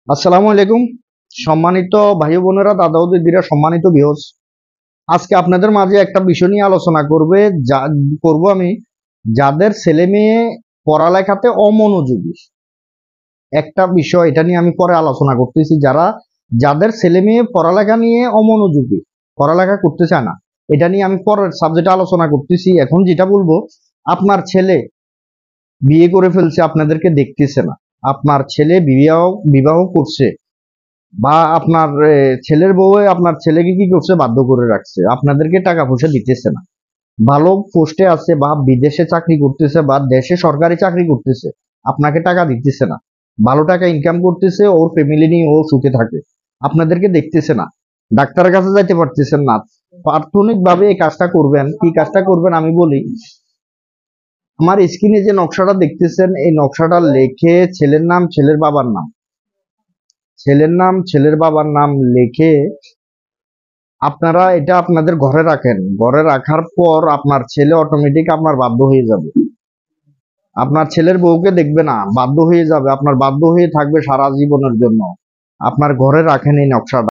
আসসালামু আলাইকুম। সম্মানিত ভাই বোনেরা, দাদা ও দিদিরা, সম্মানিত ভিউয়ার্স, আজকে আপনাদের মাঝে একটা বিষয় নিয়ে আলোচনা করব আমি। যাদের ছেলে মেয়ে পড়ালেখাতে অমনোযোগী, একটা বিষয় এটা নিয়ে আমি পরে আলোচনা করতেছি। যাদের ছেলে মেয়ে পড়ালেখা নিয়ে অমনোযোগী, পড়ালেখা করতে চায় না, এটা নিয়ে আমি পরের সাবজেক্টে আলোচনা করতেছি। এখন যেটা বলবো, আপনার ছেলে বিয়ে করে ফেলছে, আপনাদেরকে দেখতেছে না। আপনার ছেলে বিবাহ বিবাহ করছে, বা আপনার ছেলের বউ আপনার ছেলেকে কি করছে, বাধ্য করে রাখছে, আপনাদেরকে টাকা পয়সা দিতেছে না। ভালো পোস্টে আছে বা বিদেশে চাকরি করতেছে বা দেশে সরকারি চাকরি করতেছে, আপনাকে টাকা দিতেছে না। ভালো টাকা ইনকাম করতেছে, ওর ফ্যামিলি নিয়ে ও সুখে থাকে, আপনাদেরকে দেখতেছে না। ডাক্তারের কাছে যাইতে পারতেছেন না। প্রাথমিক ভাবে এই কাজটা করবেন। কি কাজটা করবেন আমি বলি। আমার স্ক্রিনে যে নকশাটা দেখতেছেন, এই নকশাটা লেখে ছেলের নাম, ছেলের বাবার নাম, ছেলের নাম, ছেলের বাবার নাম লিখে আপনারা এটা আপনাদের ঘরে রাখেন। ঘরে রাখার পর আপনার ছেলে অটোমেটিক আপনার বাধ্য হয়ে যাবে, আপনার ছেলের বউকে দেখবে না, বাধ্য হয়ে যাবে, আপনার বাধ্য হয়ে থাকবে সারা জীবনের জন্য। আপনার ঘরে রাখেন এই নকশাটা।